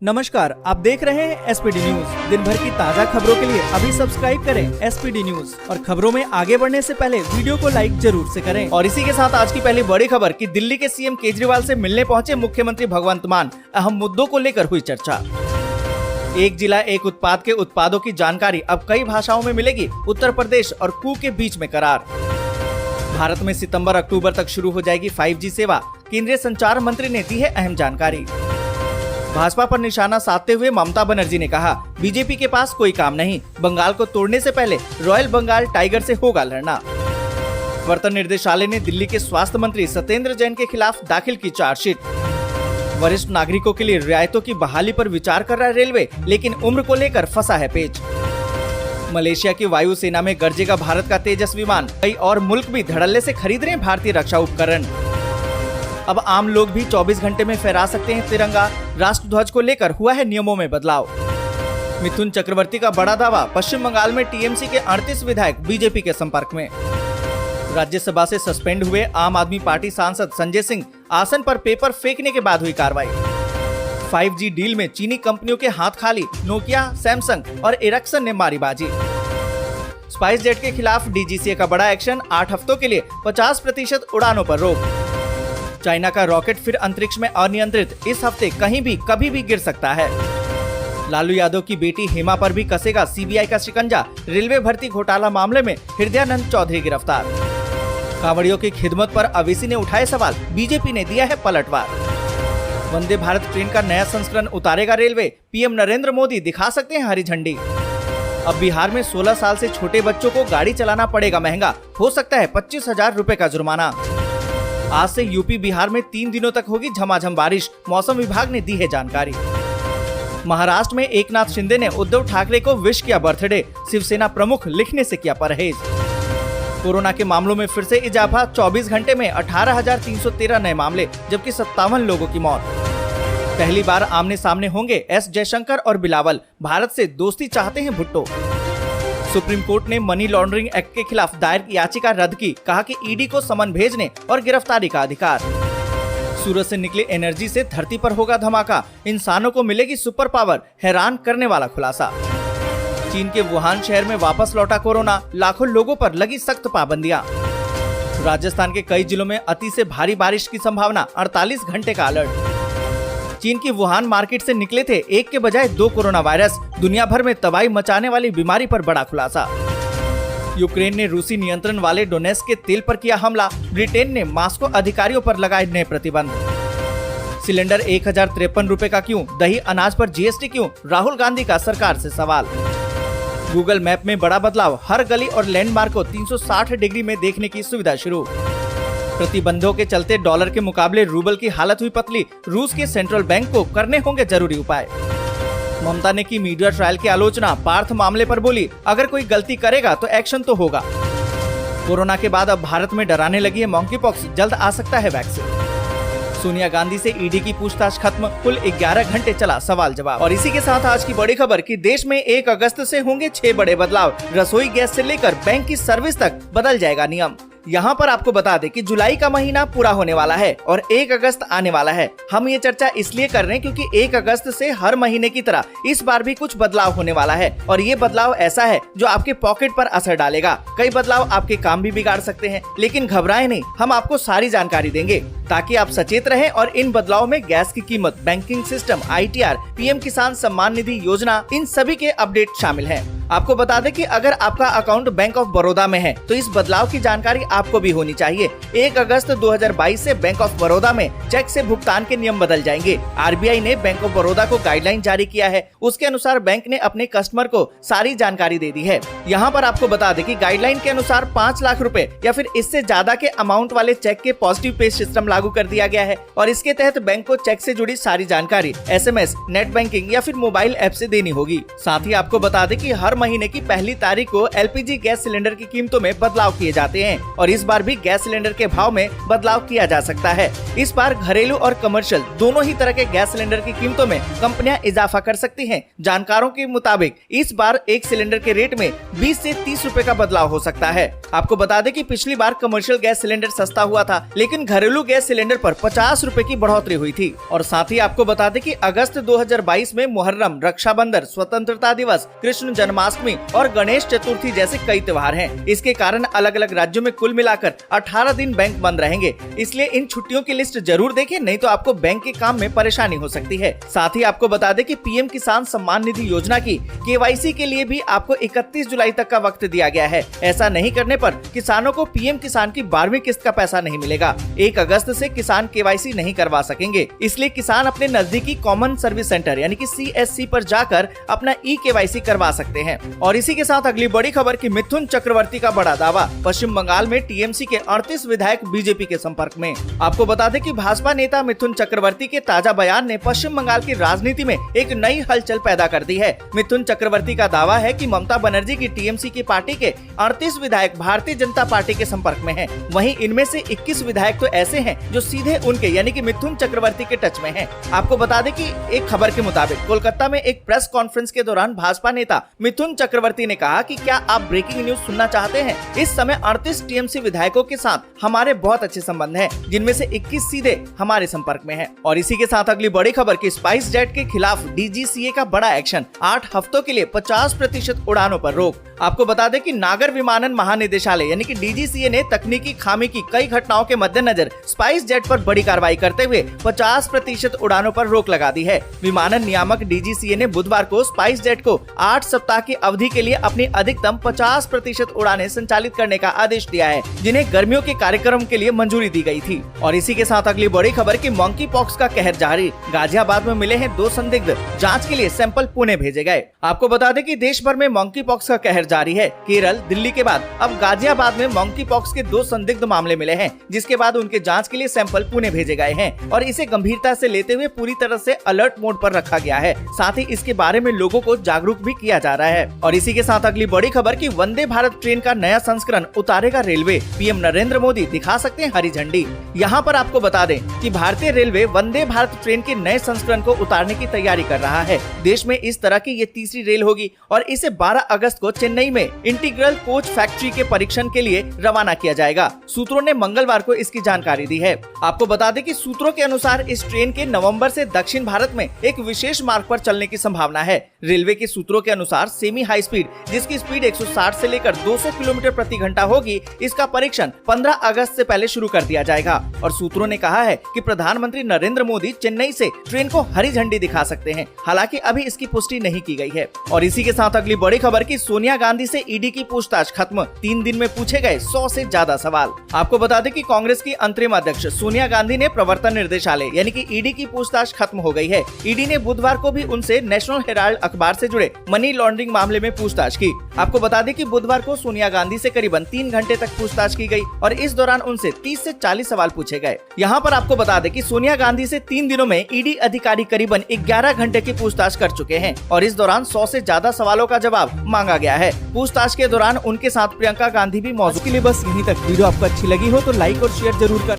नमस्कार, आप देख रहे हैं एसपीडी न्यूज। दिन भर की ताज़ा खबरों के लिए अभी सब्सक्राइब करें एसपीडी न्यूज और खबरों में आगे बढ़ने से पहले वीडियो को लाइक जरूर से करें। और इसी के साथ आज की पहली बड़ी खबर कि दिल्ली के सीएम केजरीवाल से मिलने पहुंचे मुख्यमंत्री भगवंत मान। अहम मुद्दों को लेकर हुई चर्चा। एक जिला एक उत्पाद के उत्पादों की जानकारी अब कई भाषाओं में मिलेगी। उत्तर प्रदेश और कू के बीच में करार। भारत में सितंबर अक्टूबर तक शुरू हो जाएगी 5G सेवा। केंद्रीय संचार मंत्री ने दी है अहम जानकारी। भाजपा पर निशाना साधते हुए ममता बनर्जी ने कहा, बीजेपी के पास कोई काम नहीं, बंगाल को तोड़ने से पहले रॉयल बंगाल टाइगर से होगा लड़ना। प्रवर्तन निदेशालय ने दिल्ली के स्वास्थ्य मंत्री सत्येंद्र जैन के खिलाफ दाखिल की चार्जशीट। वरिष्ठ नागरिकों के लिए रियायतों की बहाली पर विचार कर रहा है रेलवे, लेकिन उम्र को लेकर फंसा है पेच। मलेशिया की वायुसेना में गरजेगा भारत का तेजस विमान। कई और मुल्क भी धड़ल्ले से खरीद रहे हैं भारतीय रक्षा उपकरण। अब आम लोग भी 24 घंटे में फहरा सकते हैं तिरंगा। राष्ट्रध्वज को लेकर हुआ है नियमों में बदलाव। मिथुन चक्रवर्ती का बड़ा दावा, पश्चिम बंगाल में टीएमसी के 38 विधायक बीजेपी के संपर्क में। राज्यसभा से सस्पेंड हुए आम आदमी पार्टी सांसद संजय सिंह आसन पर पेपर फेंकने के बाद हुई कार्रवाई। 5G डील में चीनी कंपनियों के हाथ खाली। नोकिया, सैमसंग और एरिक्सन ने मारी बाजी। स्पाइस जेट के खिलाफ डीजीसीए का बड़ा एक्शन। 8 हफ्तों के लिए 50% उड़ानों पर रोक। चाइना का रॉकेट फिर अंतरिक्ष में अनियंत्रित। इस हफ्ते कहीं भी कभी भी गिर सकता है। लालू यादव की बेटी हेमा पर भी कसेगा सीबीआई का शिकंजा। रेलवे भर्ती घोटाला मामले में हृदयानंद चौधरी गिरफ्तार। कांवड़ियों की खिदमत पर अवेसी ने उठाए सवाल। बीजेपी ने दिया है पलटवार। वंदे भारत ट्रेन का नया संस्करण उतारेगा रेलवे। पीएम नरेंद्र मोदी दिखा सकते हैं हरी झंडी। अब बिहार में 16 साल से छोटे बच्चों को गाड़ी चलाना पड़ेगा महंगा। हो सकता है 25,000 रूपए का जुर्माना। आज से यूपी बिहार में 3 दिनों तक होगी झमाझम बारिश। मौसम विभाग ने दी है जानकारी। महाराष्ट्र में एकनाथ शिंदे ने उद्धव ठाकरे को विश किया बर्थडे। शिवसेना प्रमुख लिखने से किया परहेज। कोरोना के मामलों में फिर से इजाफा। 24 घंटे में 18,313 नए मामले, जबकि 57 लोगों की मौत। पहली बार आमने सामने होंगे एस जयशंकर और बिलावल। भारत से दोस्ती चाहते हैं भुट्टो। सुप्रीम कोर्ट ने मनी लॉन्ड्रिंग एक्ट के खिलाफ दायर याचिका रद्द की। कहा कि ईडी को समन भेजने और गिरफ्तारी का अधिकार। सूरज से निकले एनर्जी से धरती पर होगा धमाका। इंसानों को मिलेगी सुपर पावर। हैरान करने वाला खुलासा। चीन के वुहान शहर में वापस लौटा कोरोना। लाखों लोगों पर लगी सख्त पाबंदियां। राजस्थान के कई जिलों में अति से भारी बारिश की संभावना। 48 घंटे का अलर्ट। चीन की वुहान मार्केट से निकले थे एक के बजाय 2 कोरोना वायरस। दुनिया भर में तबाही मचाने वाली बीमारी पर बड़ा खुलासा। यूक्रेन ने रूसी नियंत्रण वाले डोनेस्क के तेल पर किया हमला। ब्रिटेन ने मास्को अधिकारियों पर लगाए नए प्रतिबंध। सिलेंडर 1053 रूपए का क्यों? दही अनाज पर जीएसटी क्यों? राहुल गांधी का सरकार से सवाल। गूगल मैप में बड़ा बदलाव। हर गली और लैंडमार्क को 360 डिग्री में देखने की सुविधा शुरू। प्रतिबंधों के चलते डॉलर के मुकाबले रूबल की हालत हुई पतली। रूस के सेंट्रल बैंक को करने होंगे जरूरी उपाय। ममता ने की मीडिया ट्रायल की आलोचना। पार्थ मामले पर बोली, अगर कोई गलती करेगा तो एक्शन तो होगा। कोरोना के बाद अब भारत में डराने लगी है मॉन्की पॉक्स। जल्द आ सकता है वैक्सीन। सोनिया गांधी से ईडी की पूछताछ खत्म। कुल 11 घंटे चला सवाल जवाब। और इसी के साथ आज की बड़ी खबर कि देश में 1 अगस्त से होंगे 6 बड़े बदलाव। रसोई गैस से लेकर बैंक की सर्विस तक बदल जाएगा नियम। यहाँ पर आपको बता दें कि जुलाई का महीना पूरा होने वाला है और 1 अगस्त आने वाला है। हम ये चर्चा इसलिए कर रहे हैं क्योंकि 1 अगस्त से हर महीने की तरह इस बार भी कुछ बदलाव होने वाला है। और ये बदलाव ऐसा है जो आपके पॉकेट पर असर डालेगा। कई बदलाव आपके काम भी बिगाड़ सकते हैं, लेकिन घबराएं नहीं, हम आपको सारी जानकारी देंगे ताकि आप सचेत रहें। और इन बदलाव में गैस की कीमत, बैंकिंग सिस्टम, ITR, पीएम किसान सम्मान निधि योजना, इन सभी के अपडेट शामिल हैं। आपको बता दें कि अगर आपका अकाउंट बैंक ऑफ बड़ौदा में है तो इस बदलाव की जानकारी आपको भी होनी चाहिए। 1 अगस्त 2022 से बैंक ऑफ बड़ौदा में चेक से भुगतान के नियम बदल जाएंगे। आरबीआई ने बैंक ऑफ बड़ौदा को गाइडलाइन जारी किया है। उसके अनुसार बैंक ने अपने कस्टमर को सारी जानकारी दे दी है। यहाँ पर आपको बता दें कि गाइडलाइन के अनुसार 5 लाख रुपए या फिर इससे ज्यादा के अमाउंट वाले चेक के पॉजिटिव पे सिस्टम लागू कर दिया गया है। और इसके तहत बैंक को चेक से जुड़ी सारी जानकारी SMS, नेट बैंकिंग या फिर मोबाइल ऐप से देनी होगी। साथ ही आपको बता दें कि हर महीने की पहली तारीख को LPG गैस सिलेंडर की कीमतों में बदलाव किए जाते हैं और इस बार भी गैस सिलेंडर के भाव में बदलाव किया जा सकता है। इस बार घरेलू और कमर्शियल दोनों ही तरह के गैस सिलेंडर की कीमतों में कंपनियां इजाफा कर सकती हैं। जानकारों के मुताबिक इस बार एक सिलेंडर के रेट में 20 से 30 रुपए का बदलाव हो सकता है। आपको बता दें कि पिछली बार कमर्शियल गैस सिलेंडर सस्ता हुआ था, लेकिन घरेलू गैस सिलेंडर पर 50 रुपए की बढ़ोतरी हुई थी। और साथ ही आपको बता दें कि अगस्त 2022 में मुहर्रम, रक्षाबंधन, स्वतंत्रता दिवस, कृष्ण जन्माष्टमी और गणेश चतुर्थी जैसे कई त्योहार हैं। इसके कारण अलग अलग राज्यों में कुल मिलाकर 18 दिन बैंक बंद रहेंगे, इसलिए इन छुट्टियों की लिस्ट जरूर देखें, नहीं तो आपको बैंक के काम में परेशानी हो सकती है। साथ ही आपको बता दें कि PM किसान सम्मान निधि योजना की KYC के लिए भी आपको 31 जुलाई तक का वक्त दिया गया है। ऐसा नहीं करने पर किसानों को PM किसान की 12वीं किस्त का पैसा नहीं मिलेगा। 1 अगस्त से किसान KYC नहीं करवा सकेंगे, इसलिए किसान अपने नजदीकी कॉमन सर्विस सेंटर यानी कि CSC पर जाकर अपना KYC करवा सकते हैं। और इसी के साथ अगली बड़ी खबर की मिथुन चक्रवर्ती का बड़ा दावा, पश्चिम बंगाल में TMC के 38 विधायक BJP के संपर्क में। आपको बता दें कि भाजपा नेता मिथुन चक्रवर्ती के ताजा बयान ने पश्चिम बंगाल की राजनीति में एक नई हलचल पैदा कर दी है। मिथुन चक्रवर्ती का दावा है कि ममता बनर्जी की TMC की पार्टी के 38 विधायक भारतीय जनता पार्टी के संपर्क में हैं। वहीं इनमें से 21 विधायक तो ऐसे हैं जो सीधे उनके यानी कि मिथुन चक्रवर्ती के टच में हैं। आपको बता दें कि एक खबर के मुताबिक कोलकाता में एक प्रेस कॉन्फ्रेंस के दौरान भाजपा नेता मिथुन चक्रवर्ती ने कहा कि क्या आप ब्रेकिंग न्यूज सुनना चाहते हैं? इस समय 38 TMC विधायकों के साथ हमारे बहुत अच्छे संबंध हैं, जिनमें से 21 सीधे हमारे संपर्क में हैं। और इसी के साथ अगली बड़ी खबर की स्पाइस जेट के खिलाफ DGCA का बड़ा एक्शन, 8 हफ्तों के लिए 50% उड़ानों पर रोक। आपको बता दें कि नागर विमानन महानिदेशालय यानी कि DGCA ने तकनीकी खामी की कई घटनाओं के मद्देनजर स्पाइस जेट पर बड़ी कार्रवाई करते हुए 50% उड़ानों पर रोक लगा दी है। विमानन नियामक DGCA ने बुधवार को स्पाइस जेट को 8 सप्ताह की अवधि के लिए अपनी अधिकतम 50% उड़ानें संचालित करने का आदेश दिया है, जिन्हें गर्मियों के कार्यक्रम के लिए मंजूरी दी गई थी। और इसी के साथ अगली बड़ी खबर की मंकी पॉक्स का कहर जारी, गाजियाबाद में मिले हैं 2 संदिग्ध, जांच के लिए सैंपल पुणे भेजे गए। आपको बता दें कि देश भर में मंकी पॉक्स का कहर जारी है। केरल, दिल्ली के बाद अब गाजियाबाद में मंकी पॉक्स के 2 संदिग्ध मामले मिले हैं, जिसके बाद उनके जांच के लिए सैंपल पुणे भेजे गए हैं और इसे गंभीरता से लेते हुए पूरी तरह से अलर्ट मोड पर रखा गया है। साथ ही इसके बारे में लोगों को जागरूक भी किया जा रहा है। और इसी के साथ अगली बड़ी खबर की वंदे भारत ट्रेन का नया संस्करण उतारेगा रेलवे, PM नरेंद्र मोदी दिखा सकते हैं हरी झंडी। यहाँ पर आपको बता दें कि भारतीय रेलवे वंदे भारत ट्रेन के नए संस्करण को उतारने की तैयारी कर रहा है। देश में इस तरह की ये तीसरी रेल होगी और इसे 12 अगस्त को चेन्नई में इंटीग्रल कोच फैक्ट्री के परीक्षण के लिए रवाना किया जाएगा। सूत्रों ने मंगलवार को इसकी जानकारी दी है। आपको बता दें कि सूत्रों के अनुसार इस ट्रेन के नवंबर से दक्षिण भारत में एक विशेष मार्ग पर चलने की संभावना है। रेलवे के सूत्रों के अनुसार सेमी हाई स्पीड, जिसकी स्पीड 160 से लेकर 200 किलोमीटर प्रति घंटा होगी, इसका परीक्षण 15 अगस्त से पहले शुरू कर दिया जाएगा। और सूत्रों ने कहा है कि प्रधानमंत्री नरेंद्र मोदी चेन्नई से ट्रेन को हरी झंडी दिखा सकते हैं, हालांकि अभी इसकी पुष्टि नहीं की गई है। और इसी के साथ अगली बड़ी खबर की सोनिया गांधी से ईडी की पूछताछ खत्म, 3 दिन में पूछे गए 100 से ज्यादा सवाल। आपको बता दें कि कांग्रेस की अंतरिम अध्यक्ष सोनिया गांधी ने प्रवर्तन निर्देशालय यानी कि ईडी की पूछताछ खत्म हो गई है। ईडी ने बुधवार को भी उनसे नेशनल हेराल्ड अखबार से जुड़े मनी लॉन्ड्रिंग मामले में पूछताछ की। आपको बता दें कि बुधवार को सोनिया गांधी से करीबन 3 घंटे तक पूछताछ की गई और इस दौरान उनसे 30 से 40 सवाल पूछे गए। यहाँ पर आपको बता दें कि सोनिया गांधी से 3 दिनों में ईडी अधिकारी करीबन 11 घंटे की पूछताछ कर चुके हैं और इस दौरान 100 से ज्यादा सवालों का जवाब मांगा गया है। पूछताछ के दौरान उनके साथ प्रियंका गांधी भी मौजूद। के लिए बस यहीं तक। वीडियो आपको अच्छी लगी हो तो लाइक और शेयर जरूर कर